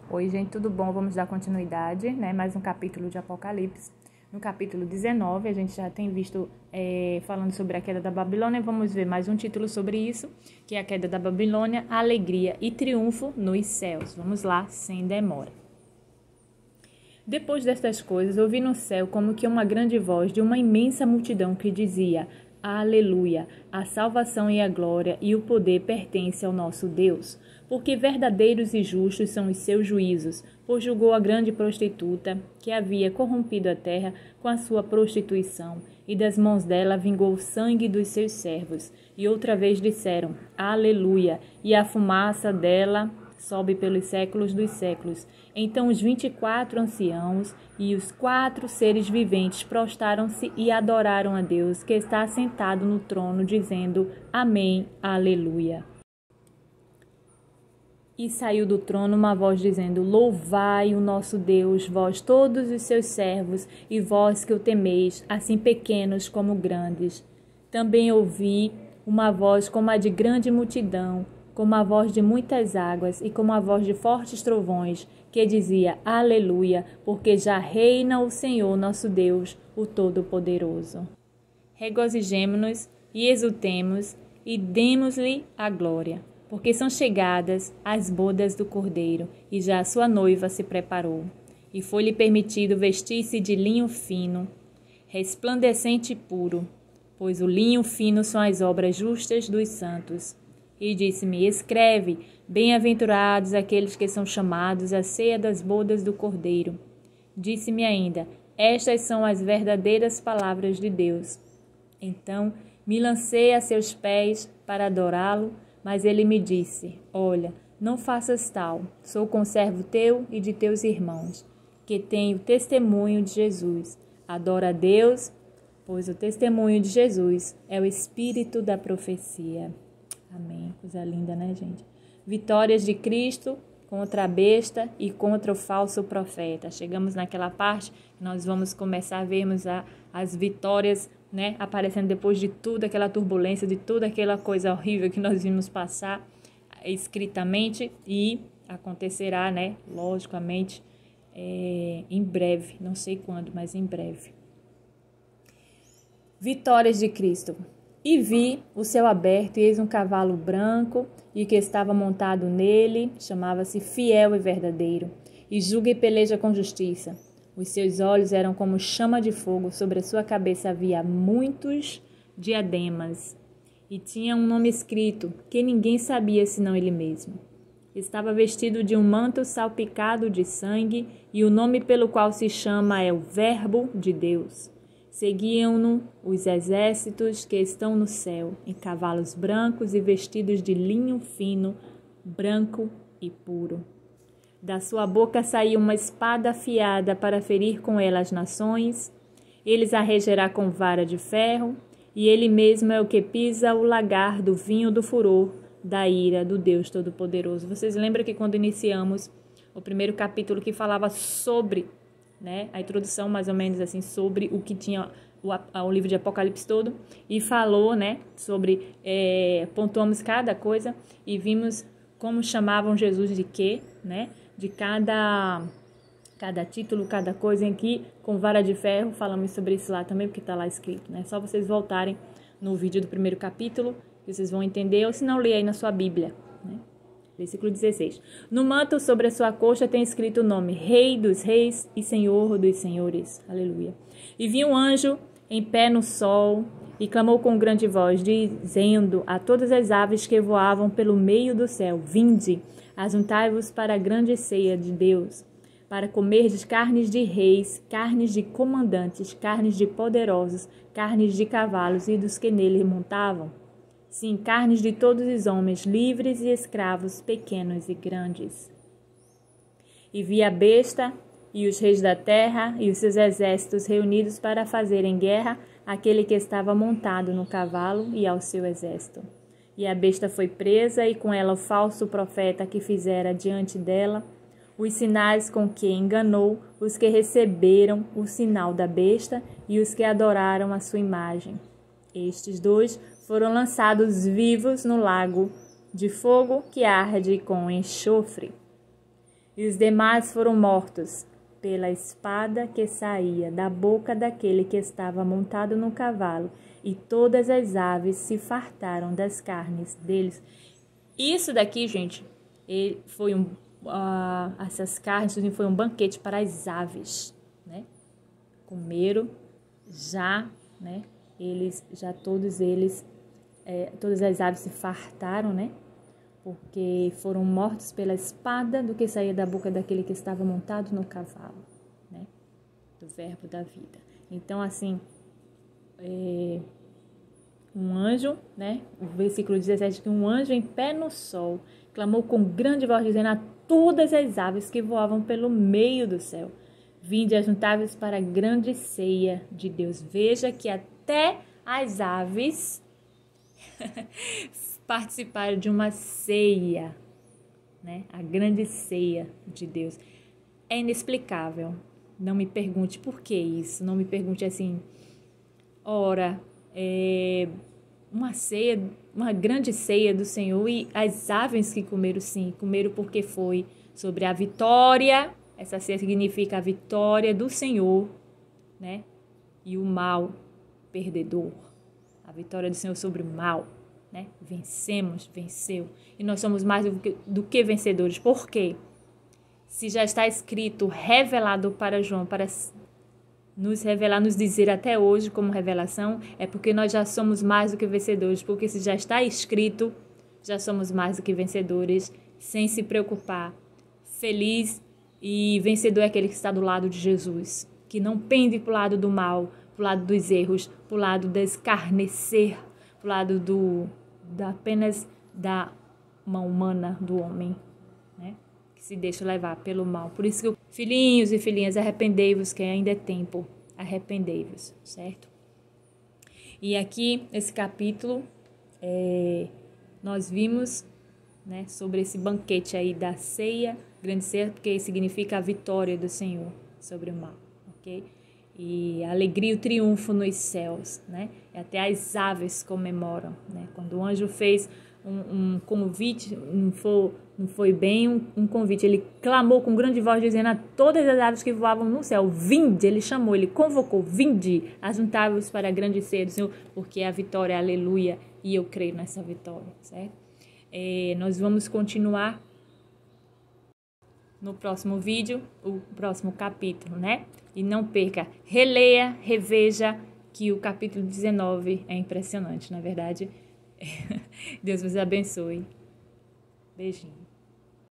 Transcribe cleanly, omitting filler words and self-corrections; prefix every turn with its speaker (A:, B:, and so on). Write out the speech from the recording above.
A: Oi, gente, tudo bom? Vamos dar continuidade, né? Mais um capítulo de Apocalipse. No capítulo 19, a gente já tem visto falando sobre a queda da Babilônia. Vamos ver mais um título sobre isso, que é a queda da Babilônia, a alegria e triunfo nos céus. Vamos lá, sem demora. Depois destas coisas, ouvi no céu como que uma grande voz de uma imensa multidão que dizia: Aleluia! A salvação e a glória e o poder pertencem ao nosso Deus, porque verdadeiros e justos são os seus juízos, pois julgou a grande prostituta que havia corrompido a terra com a sua prostituição, e das mãos dela vingou o sangue dos seus servos. E outra vez disseram: Aleluia! E a fumaça dela sobe pelos séculos dos séculos. Então os 24 anciãos e os 4 seres viventes prostraram-se e adoraram a Deus, que está assentado no trono, dizendo: Amém, Aleluia. E saiu do trono uma voz dizendo: Louvai o nosso Deus, vós todos os seus servos, e vós que o temeis, assim pequenos como grandes. Também ouvi uma voz como a de grande multidão, como a voz de muitas águas e como a voz de fortes trovões, que dizia: Aleluia, porque já reina o Senhor nosso Deus, o Todo-Poderoso. Regozijemo-nos e exultemos e demos-lhe a glória, porque são chegadas as bodas do Cordeiro, e já a sua noiva se preparou. E foi-lhe permitido vestir-se de linho fino, resplandecente e puro, pois o linho fino são as obras justas dos santos. E disse-me: Escreve, bem-aventurados aqueles que são chamados à ceia das bodas do Cordeiro. Disse-me ainda: Estas são as verdadeiras palavras de Deus. Então me lancei a seus pés para adorá-lo, mas ele me disse: Olha, não faças tal, sou conservo teu e de teus irmãos, que têm o testemunho de Jesus. Adora a Deus, pois o testemunho de Jesus é o espírito da profecia. Amém. Coisa linda, né, gente? Vitórias de Cristo contra a besta e contra o falso profeta. Chegamos naquela parte que nós vamos começar a vermos as vitórias, né, aparecendo depois de tudo, aquela turbulência, de toda aquela coisa horrível que nós vimos passar escritamente, e acontecerá, né, logicamente, em breve, não sei quando, mas em breve. Vitórias de Cristo. E vi o céu aberto, e eis um cavalo branco, e o que estava montado nele chamava-se Fiel e Verdadeiro, e julga e peleja com justiça. Os seus olhos eram como chama de fogo, sobre a sua cabeça havia muitos diademas, e tinha um nome escrito, que ninguém sabia senão ele mesmo. Estava vestido de um manto salpicado de sangue, e o nome pelo qual se chama é o Verbo de Deus. Seguiam-no os exércitos que estão no céu, em cavalos brancos e vestidos de linho fino, branco e puro. Da sua boca saía uma espada afiada para ferir com ela as nações. Eles a regerá com vara de ferro, e ele mesmo é o que pisa o lagar do vinho do furor, da ira do Deus Todo-Poderoso. Vocês lembram que quando iniciamos o primeiro capítulo que falava sobre, né, a introdução mais ou menos assim, sobre o que tinha o livro de Apocalipse todo, e falou, né, sobre, pontuamos cada coisa e vimos como chamavam Jesus de quê, né, de cada título, cada coisa em que, com vara de ferro, falamos sobre isso lá também, porque está lá escrito, né, só vocês voltarem no vídeo do primeiro capítulo, que vocês vão entender, ou se não, lê aí na sua Bíblia, né. Versículo 16. No manto sobre a sua coxa tem escrito o nome: Rei dos Reis e Senhor dos Senhores. Aleluia. E vi um anjo em pé no sol e clamou com grande voz, dizendo a todas as aves que voavam pelo meio do céu: Vinde, ajuntai-vos para a grande ceia de Deus, para comerdes carnes de reis, carnes de comandantes, carnes de poderosos, carnes de cavalos e dos que nele montavam. Sim, carnes de todos os homens, livres e escravos, pequenos e grandes. E vi a besta e os reis da terra e os seus exércitos reunidos para fazerem guerra àquele que estava montado no cavalo e ao seu exército. E a besta foi presa, e com ela o falso profeta que fizera diante dela os sinais com que enganou os que receberam o sinal da besta e os que adoraram a sua imagem. Estes dois foram lançados vivos no lago de fogo que arde com enxofre. E os demais foram mortos pela espada que saía da boca daquele que estava montado no cavalo, e todas as aves se fartaram das carnes deles. Isso daqui, gente, foi essas carnes foi um banquete para as aves, né? Comeram já, né? Todas as aves se fartaram, né? Porque foram mortos pela espada do que saía da boca daquele que estava montado no cavalo, né? Do verbo da vida. Então, assim, um anjo, né? O versículo 17, que um anjo em pé no sol clamou com grande voz, dizendo a todas as aves que voavam pelo meio do céu: vinde ajuntáveis para a grande ceia de Deus. Veja que até as aves participaram de uma ceia, né? A grande ceia de Deus. É inexplicável. Não me pergunte por que isso. Não me pergunte assim, ora, uma ceia, uma grande ceia do Senhor, e as aves que comeram, sim, comeram porque foi sobre a vitória. Essa ceia significa a vitória do Senhor, né? E o mal perdedor. A vitória do Senhor sobre o mal, né? Venceu. E nós somos mais do que vencedores. Por quê? Se já está escrito, revelado para João, para nos revelar, nos dizer até hoje como revelação, é porque nós já somos mais do que vencedores. Porque se já está escrito, já somos mais do que vencedores, sem se preocupar. Feliz e vencedor é aquele que está do lado de Jesus, que não pende para o lado do mal, para o lado dos erros, para o lado do escarnecer, para o lado apenas da mão humana do homem, né? Que se deixa levar pelo mal. Por isso que, filhinhos e filhinhas, arrependei-vos, que ainda é tempo. Arrependei-vos, certo? E aqui, nesse capítulo, nós vimos, né, sobre esse banquete aí da ceia, grande ceia, porque significa a vitória do Senhor sobre o mal, ok? E a alegria e o triunfo nos céus, né? E até as aves comemoram, né? Quando o anjo fez um convite, não foi bem um convite, ele clamou com grande voz, dizendo a todas as aves que voavam no céu: vinde, ele chamou, ele convocou: vinde, ajuntai-vos para a grande ceia do Senhor, porque a vitória é aleluia, e eu creio nessa vitória, certo? Nós vamos continuar no próximo vídeo, o próximo capítulo, né? E não perca, releia, reveja, que o capítulo 19 é impressionante, na verdade. Deus vos abençoe. Beijinho.